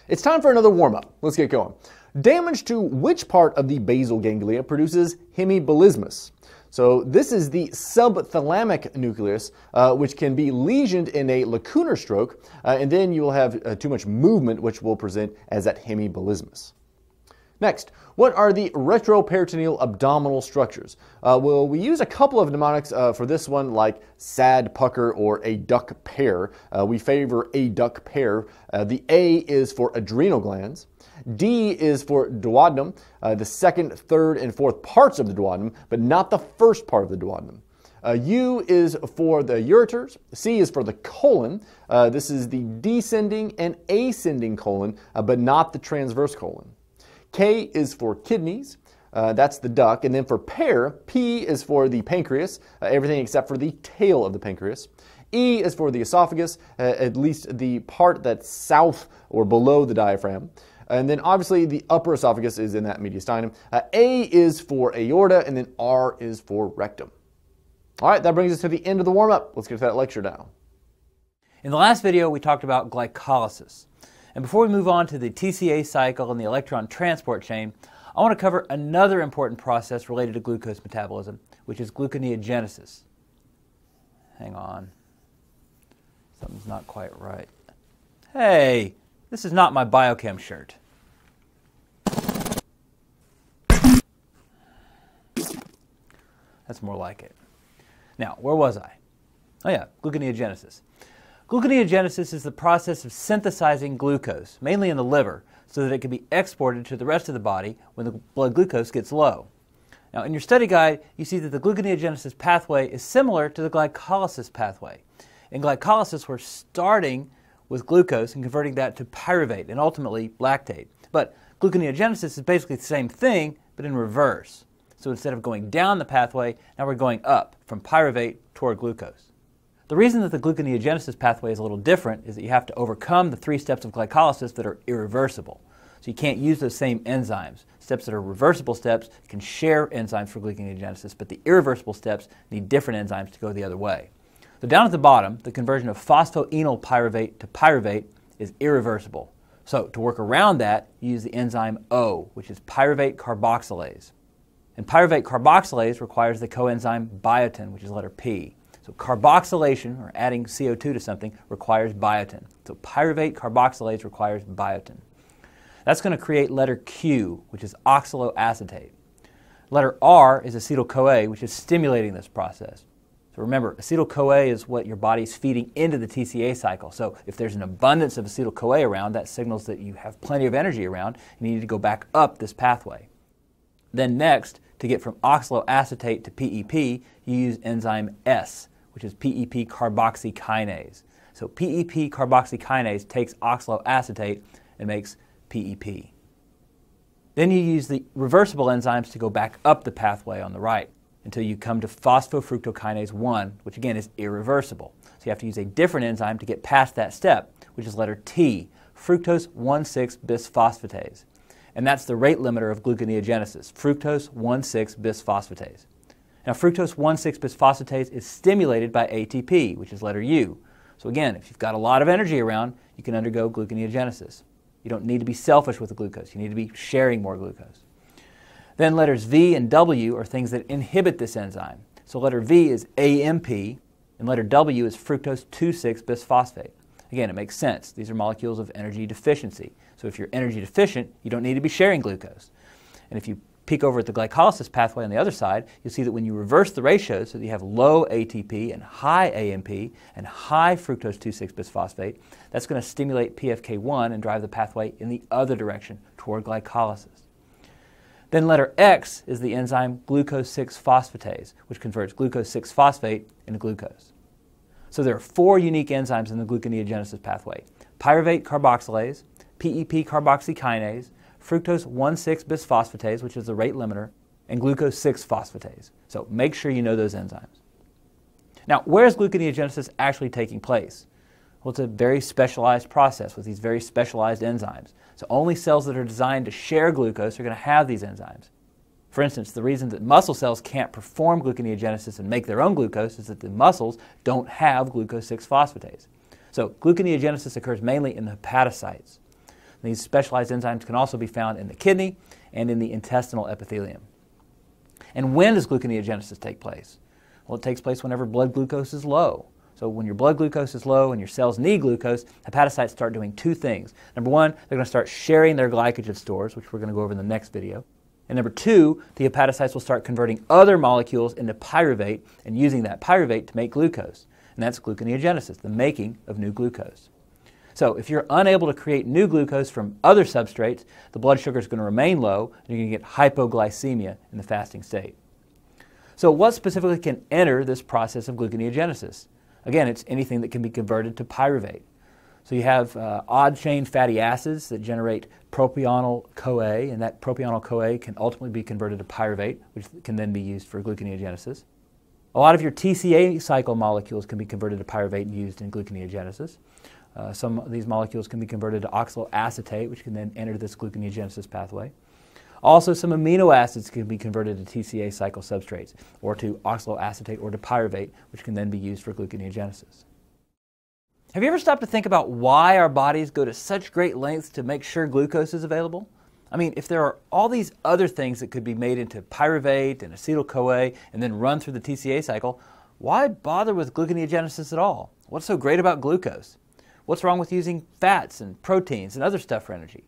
It's time for another warm-up. Let's get going. Damage to which part of the basal ganglia produces hemibolismus? So this is the subthalamic nucleus, which can be lesioned in a lacunar stroke, and then you will have too much movement, which will present as that hemibolismus. Next, what are the retroperitoneal abdominal structures? Well, we use a couple of mnemonics for this one, like sad pucker or a duck pair. We favor a duck pair. The A is for adrenal glands. D is for duodenum, the second, third, and fourth parts of the duodenum, but not the first part of the duodenum. U is for the ureters. C is for the colon. This is the descending and ascending colon, but not the transverse colon. K is for kidneys. That's the duck. And then for pair, P is for the pancreas, everything except for the tail of the pancreas. E is for the esophagus, at least the part that's south or below the diaphragm. And then obviously the upper esophagus is in that mediastinum. A is for aorta, and then R is for rectum. All right, that brings us to the end of the warm-up. Let's get to that lecture now. In the last video, we talked about glycolysis. And before we move on to the TCA cycle and the electron transport chain, I want to cover another important process related to glucose metabolism, which is gluconeogenesis. Hang on. Something's not quite right. Hey, this is not my Biochem shirt. That's more like it. Now, where was I? Oh yeah, gluconeogenesis. Gluconeogenesis is the process of synthesizing glucose, mainly in the liver, so that it can be exported to the rest of the body when the blood glucose gets low. Now, in your study guide, you see that the gluconeogenesis pathway is similar to the glycolysis pathway. In glycolysis, we're starting with glucose and converting that to pyruvate and ultimately lactate. But gluconeogenesis is basically the same thing, but in reverse. So instead of going down the pathway, now we're going up from pyruvate toward glucose. The reason that the gluconeogenesis pathway is a little different is that you have to overcome the 3 steps of glycolysis that are irreversible. So you can't use those same enzymes. Steps that are reversible steps can share enzymes for gluconeogenesis, but the irreversible steps need different enzymes to go the other way. So down at the bottom, the conversion of phosphoenol pyruvate to pyruvate is irreversible. So to work around that, you use the enzyme O, which is pyruvate carboxylase. And pyruvate carboxylase requires the coenzyme biotin, which is letter P. So carboxylation, or adding CO2 to something, requires biotin. So pyruvate carboxylase requires biotin. That's going to create letter Q, which is oxaloacetate. Letter R is acetyl-CoA, which is stimulating this process. So remember, acetyl-CoA is what your body's feeding into the TCA cycle. So if there's an abundance of acetyl-CoA around, that signals that you have plenty of energy around, and you need to go back up this pathway. Then next, to get from oxaloacetate to PEP, you use enzyme S, which is PEP carboxykinase. So PEP carboxykinase takes oxaloacetate and makes PEP. Then you use the reversible enzymes to go back up the pathway on the right until you come to phosphofructokinase 1, which again is irreversible. So you have to use a different enzyme to get past that step, which is letter T, fructose 1,6-bisphosphatase. And that's the rate limiter of gluconeogenesis, fructose 1,6-bisphosphatase. Now, fructose 1,6-bisphosphatase is stimulated by ATP, which is letter U. So again, if you've got a lot of energy around, you can undergo gluconeogenesis. You don't need to be selfish with the glucose. You need to be sharing more glucose. Then letters V and W are things that inhibit this enzyme. So letter V is AMP, and letter W is fructose 2,6-bisphosphate. Again, it makes sense. These are molecules of energy deficiency. So if you're energy deficient, you don't need to be sharing glucose. And if you peek over at the glycolysis pathway on the other side, you'll see that when you reverse the ratios so that you have low ATP and high AMP and high fructose 2,6-bisphosphate, that's going to stimulate PFK1 and drive the pathway in the other direction toward glycolysis. Then letter X is the enzyme glucose 6-phosphatase, which converts glucose 6-phosphate into glucose. So there are 4 unique enzymes in the gluconeogenesis pathway: pyruvate carboxylase, PEP carboxykinase, fructose 1,6-bisphosphatase, which is the rate limiter, and glucose 6-phosphatase. So make sure you know those enzymes. Now, where is gluconeogenesis actually taking place? Well, it's a very specialized process with these very specialized enzymes. So only cells that are designed to share glucose are going to have these enzymes. For instance, the reason that muscle cells can't perform gluconeogenesis and make their own glucose is that the muscles don't have glucose 6-phosphatase. So gluconeogenesis occurs mainly in the hepatocytes. These specialized enzymes can also be found in the kidney and in the intestinal epithelium. And when does gluconeogenesis take place? Well, it takes place whenever blood glucose is low. So when your blood glucose is low and your cells need glucose, hepatocytes start doing two things. Number one, they're going to start sharing their glycogen stores, which we're going to go over in the next video. And number two, the hepatocytes will start converting other molecules into pyruvate and using that pyruvate to make glucose. And that's gluconeogenesis, the making of new glucose. So if you're unable to create new glucose from other substrates, the blood sugar is going to remain low and you're going to get hypoglycemia in the fasting state. So what specifically can enter this process of gluconeogenesis? Again, it's anything that can be converted to pyruvate. So you have odd-chain fatty acids that generate propionyl-CoA, and that propionyl-CoA can ultimately be converted to pyruvate, which can then be used for gluconeogenesis. A lot of your TCA cycle molecules can be converted to pyruvate and used in gluconeogenesis. Some of these molecules can be converted to oxaloacetate, which can then enter this gluconeogenesis pathway. Also, some amino acids can be converted to TCA cycle substrates, or to oxaloacetate or to pyruvate, which can then be used for gluconeogenesis. Have you ever stopped to think about why our bodies go to such great lengths to make sure glucose is available? I mean, if there are all these other things that could be made into pyruvate and acetyl-CoA and then run through the TCA cycle, why bother with gluconeogenesis at all? What's so great about glucose? What's wrong with using fats and proteins and other stuff for energy?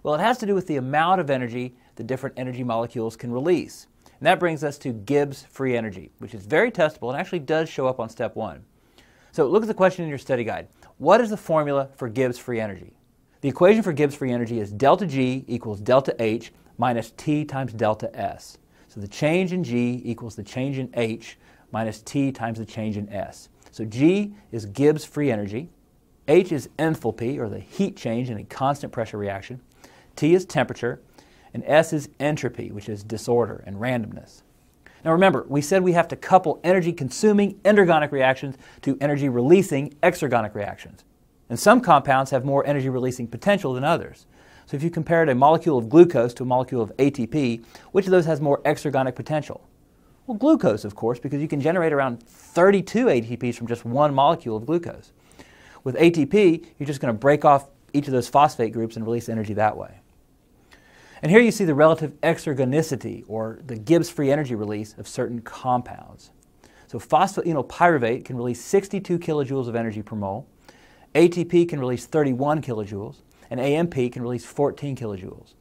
Well, it has to do with the amount of energy the different energy molecules can release. And that brings us to Gibbs free energy, which is very testable and actually does show up on step 1. So look at the question in your study guide. What is the formula for Gibbs free energy? The equation for Gibbs free energy is delta G equals delta H minus T times delta S. So the change in G equals the change in H minus T times the change in S. So G is Gibbs free energy. H is enthalpy, or the heat change in a constant pressure reaction. T is temperature, and S is entropy, which is disorder and randomness. Now remember, we said we have to couple energy-consuming endergonic reactions to energy-releasing exergonic reactions. And some compounds have more energy-releasing potential than others. So if you compared a molecule of glucose to a molecule of ATP, which of those has more exergonic potential? Well, glucose, of course, because you can generate around 32 ATPs from just one molecule of glucose. With ATP, you're just going to break off each of those phosphate groups and release energy that way. And here you see the relative exergonicity, or the Gibbs free energy release of certain compounds. So phosphoenolpyruvate can release 62 kilojoules of energy per mole, ATP can release 31 kilojoules, and AMP can release 14 kilojoules.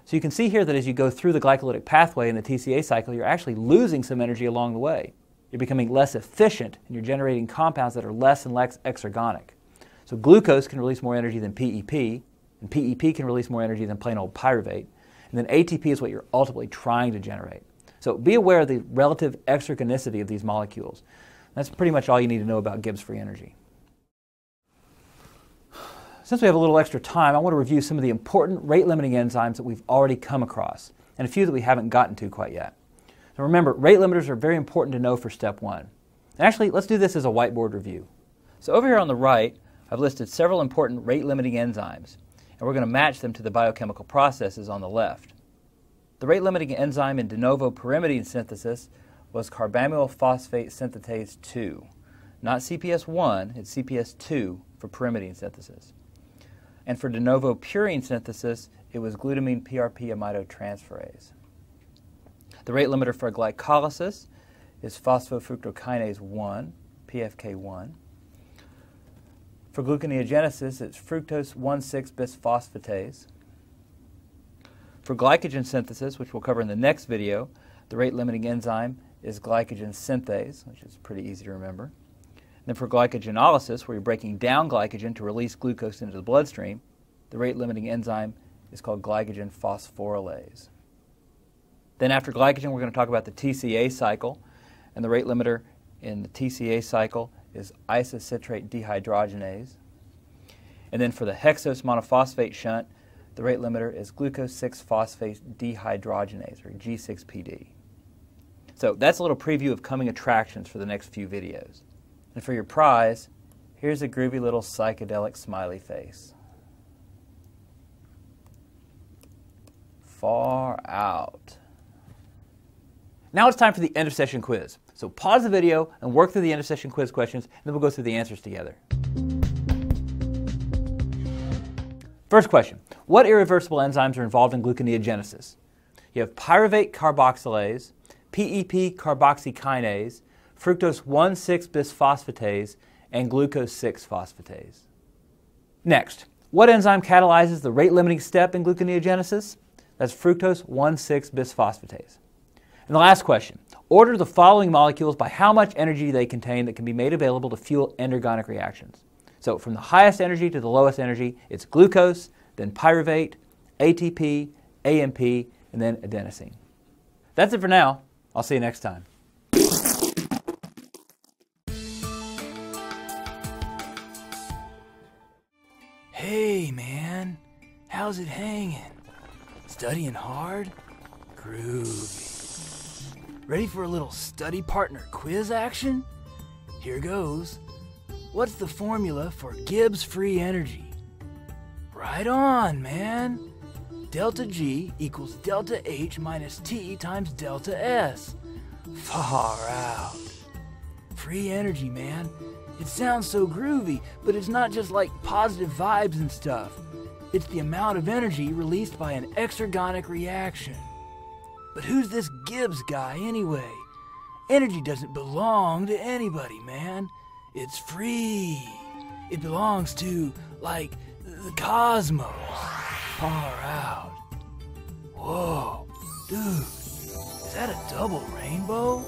So you can see here that as you go through the glycolytic pathway in the TCA cycle, you're actually losing some energy along the way. You're becoming less efficient, and you're generating compounds that are less and less exergonic. So glucose can release more energy than PEP, and PEP can release more energy than plain old pyruvate, and then ATP is what you're ultimately trying to generate. So be aware of the relative exergonicity of these molecules. That's pretty much all you need to know about Gibbs free energy. Since we have a little extra time, I want to review some of the important rate-limiting enzymes that we've already come across, and a few that we haven't gotten to quite yet. So remember, rate limiters are very important to know for step 1. And actually, let's do this as a whiteboard review. So over here on the right, I've listed several important rate-limiting enzymes, and we're going to match them to the biochemical processes on the left. The rate-limiting enzyme in de novo pyrimidine synthesis was carbamyl phosphate synthetase 2. Not CPS1, it's CPS2 for pyrimidine synthesis. And for de novo purine synthesis, it was glutamine PRP amidotransferase. The rate limiter for glycolysis is phosphofructokinase 1, PFK1. For gluconeogenesis, it's fructose 1,6-bisphosphatase. For glycogen synthesis, which we'll cover in the next video, the rate-limiting enzyme is glycogen synthase, which is pretty easy to remember. Then for glycogenolysis, where you're breaking down glycogen to release glucose into the bloodstream, the rate-limiting enzyme is called glycogen phosphorylase. Then after glycogen, we're going to talk about the TCA cycle, and the rate limiter in the TCA cycle is isocitrate dehydrogenase. And then for the hexose monophosphate shunt, the rate limiter is glucose 6-phosphate dehydrogenase, or G6PD. So that's a little preview of coming attractions for the next few videos. And for your prize, here's a groovy little psychedelic smiley face. Far out. Now it's time for the end of session quiz. So pause the video and work through the end of session quiz questions, and then we'll go through the answers together. First question, what irreversible enzymes are involved in gluconeogenesis? You have pyruvate carboxylase, PEP carboxykinase, fructose 1,6-bisphosphatase, and glucose 6-phosphatase. Next, what enzyme catalyzes the rate-limiting step in gluconeogenesis? That's fructose 1,6-bisphosphatase. And the last question, order the following molecules by how much energy they contain that can be made available to fuel endergonic reactions. So from the highest energy to the lowest energy, it's glucose, then pyruvate, ATP, AMP, and then adenosine. That's it for now. I'll see you next time. Hey man, how's it hanging? Studying hard? Groovy. Ready for a little study partner quiz action? Here goes. What's the formula for Gibbs free energy? Right on, man. Delta G equals delta H minus T times delta S. Far out. Free energy, man. It sounds so groovy, but it's not just like positive vibes and stuff. It's the amount of energy released by an exergonic reaction. But who's this Gibbs guy anyway? Energy doesn't belong to anybody, man. It's free. It belongs to, like, the cosmos. Far out. Whoa, dude, is that a double rainbow?